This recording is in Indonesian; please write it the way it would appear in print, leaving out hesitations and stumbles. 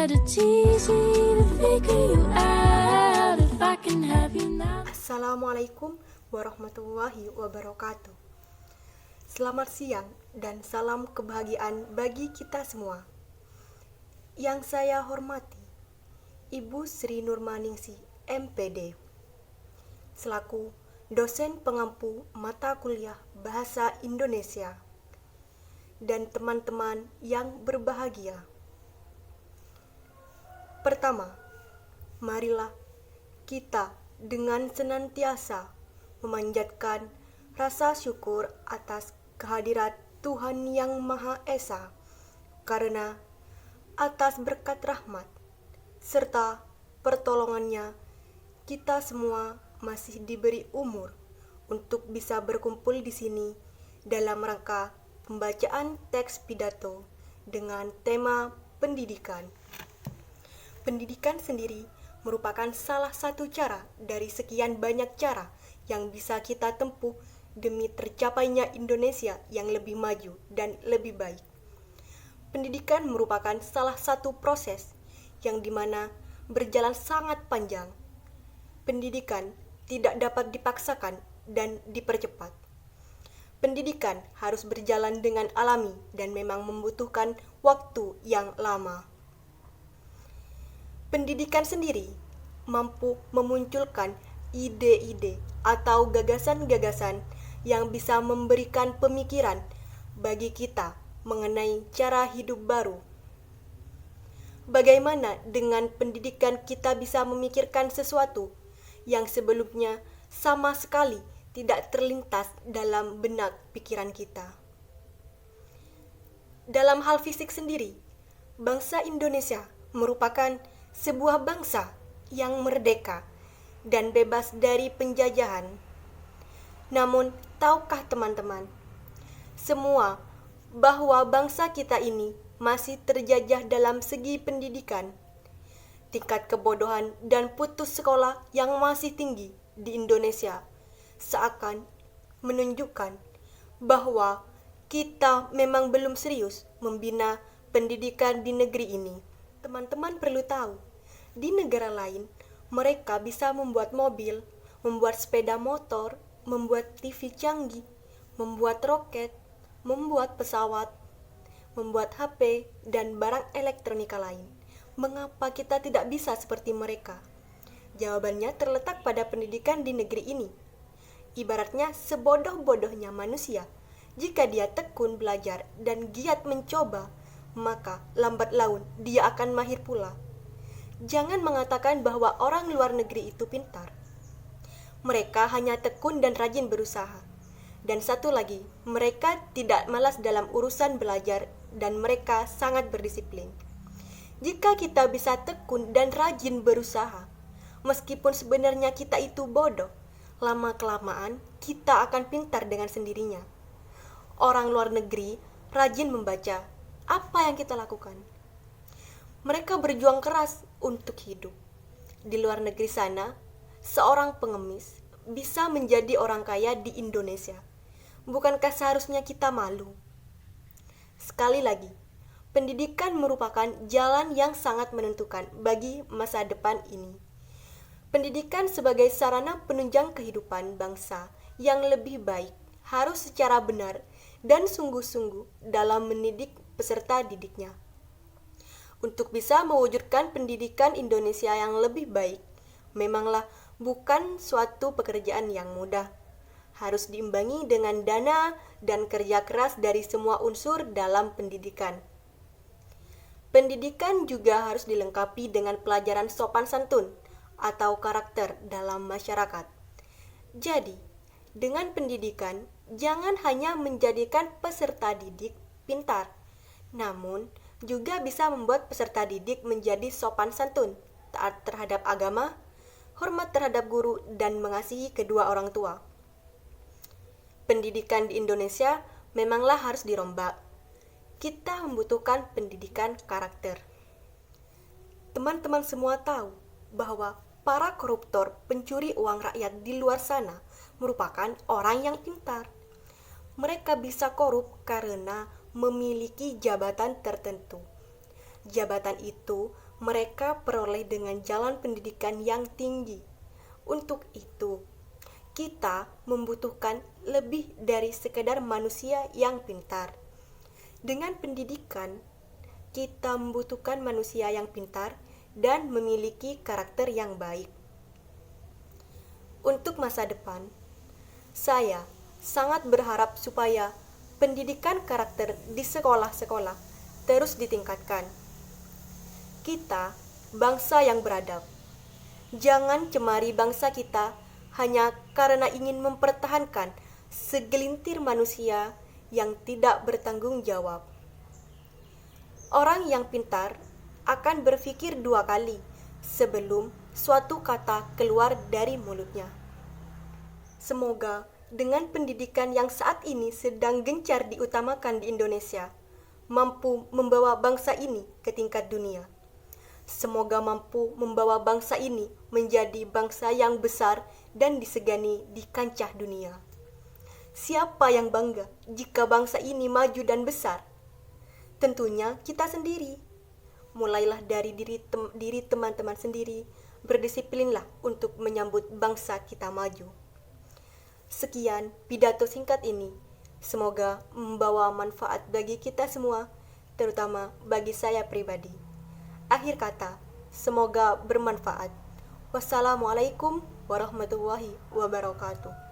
but it's easy to figure you out if I can have you now. Assalamualaikum warahmatullahi wabarakatuh. Selamat siang dan salam kebahagiaan bagi kita semua. Yang saya hormati, Ibu Sri Nurmaningsi, MPD, selaku dosen pengampu mata kuliah Bahasa Indonesia, dan teman-teman yang berbahagia. Pertama, marilah kita dengan senantiasa memanjatkan rasa syukur atas kehadirat Tuhan Yang Maha Esa, karena atas berkat rahmat serta pertolongannya kita semua masih diberi umur untuk bisa berkumpul di sini dalam rangka pembacaan teks pidato dengan tema pendidikan. Pendidikan sendiri merupakan salah satu cara dari sekian banyak cara yang bisa kita tempuh demi tercapainya Indonesia yang lebih maju dan lebih baik. Pendidikan merupakan salah satu proses yang dimana berjalan sangat panjang. Pendidikan tidak dapat dipaksakan dan dipercepat. Pendidikan harus berjalan dengan alami dan memang membutuhkan waktu yang lama. Pendidikan sendiri mampu memunculkan ide-ide atau gagasan-gagasan yang bisa memberikan pemikiran bagi kita mengenai cara hidup baru. Bagaimana dengan pendidikan kita bisa memikirkan sesuatu yang sebelumnya sama sekali tidak terlintas dalam benak pikiran kita. Dalam hal fisik sendiri, bangsa Indonesia merupakan sebuah bangsa yang merdeka dan bebas dari penjajahan. Namun, tahukah teman-teman, semua bahwa bangsa kita ini masih terjajah dalam segi pendidikan. Tingkat kebodohan dan putus sekolah yang masih tinggi di Indonesia seakan menunjukkan bahwa kita memang belum serius membina pendidikan di negeri ini. Teman-teman perlu tahu, di negara lain mereka bisa membuat mobil, membuat sepeda motor, membuat TV canggih, membuat roket, membuat pesawat, membuat HP, dan barang elektronika lain. Mengapa kita tidak bisa seperti mereka? Jawabannya terletak pada pendidikan di negeri ini. Ibaratnya sebodoh-bodohnya manusia, jika dia tekun belajar dan giat mencoba, maka lambat laun dia akan mahir pula. Jangan mengatakan bahwa orang luar negeri itu pintar. Mereka hanya tekun dan rajin berusaha. Dan satu lagi, mereka tidak malas dalam urusan belajar dan mereka sangat berdisiplin. Jika kita bisa tekun dan rajin berusaha, meskipun sebenarnya kita itu bodoh, lama-kelamaan kita akan pintar dengan sendirinya. Orang luar negeri rajin membaca. Apa yang kita lakukan? Mereka berjuang keras untuk hidup. Di luar negeri sana, seorang pengemis bisa menjadi orang kaya di Indonesia. Bukankah seharusnya kita malu? Sekali lagi, pendidikan merupakan jalan yang sangat menentukan bagi masa depan ini. Pendidikan sebagai sarana penunjang kehidupan bangsa yang lebih baik harus secara benar dan sungguh-sungguh dalam mendidik peserta didiknya. Untuk bisa mewujudkan pendidikan Indonesia yang lebih baik, memanglah bukan suatu pekerjaan yang mudah. Harus diimbangi dengan dana dan kerja keras dari semua unsur dalam pendidikan. Pendidikan juga harus dilengkapi dengan pelajaran sopan santun atau karakter dalam masyarakat. Jadi, dengan pendidikan, jangan hanya menjadikan peserta didik pintar, namun juga bisa membuat peserta didik menjadi sopan santun, taat terhadap agama, hormat terhadap guru, dan mengasihi kedua orang tua. Pendidikan di Indonesia memanglah harus dirombak. Kita membutuhkan pendidikan karakter. Teman-teman semua tahu bahwa para koruptor pencuri uang rakyat di luar sana merupakan orang yang pintar. Mereka bisa korup karena memiliki jabatan tertentu. Jabatan itu mereka peroleh dengan jalan pendidikan yang tinggi. Untuk itu, kita membutuhkan lebih dari sekedar manusia yang pintar. Dengan pendidikan, kita membutuhkan manusia yang pintar dan memiliki karakter yang baik. Untuk masa depan, saya sangat berharap supaya pendidikan karakter di sekolah-sekolah terus ditingkatkan. Kita bangsa yang beradab. Jangan cemari bangsa kita hanya karena ingin mempertahankan segelintir manusia yang tidak bertanggung jawab. Orang yang pintar akan berpikir 2 kali sebelum suatu kata keluar dari mulutnya. Semoga dengan pendidikan yang saat ini sedang gencar diutamakan di Indonesia, mampu membawa bangsa ini ke tingkat dunia. Semoga mampu membawa bangsa ini menjadi bangsa yang besar dan disegani di kancah dunia. Siapa yang bangga jika bangsa ini maju dan besar? Tentunya kita sendiri. Mulailah dari diri teman-teman sendiri, berdisiplinlah untuk menyambut bangsa kita maju. Sekian pidato singkat ini. Semoga membawa manfaat bagi kita semua, terutama bagi saya pribadi. Akhir kata, semoga bermanfaat. Wassalamualaikum warahmatullahi wabarakatuh.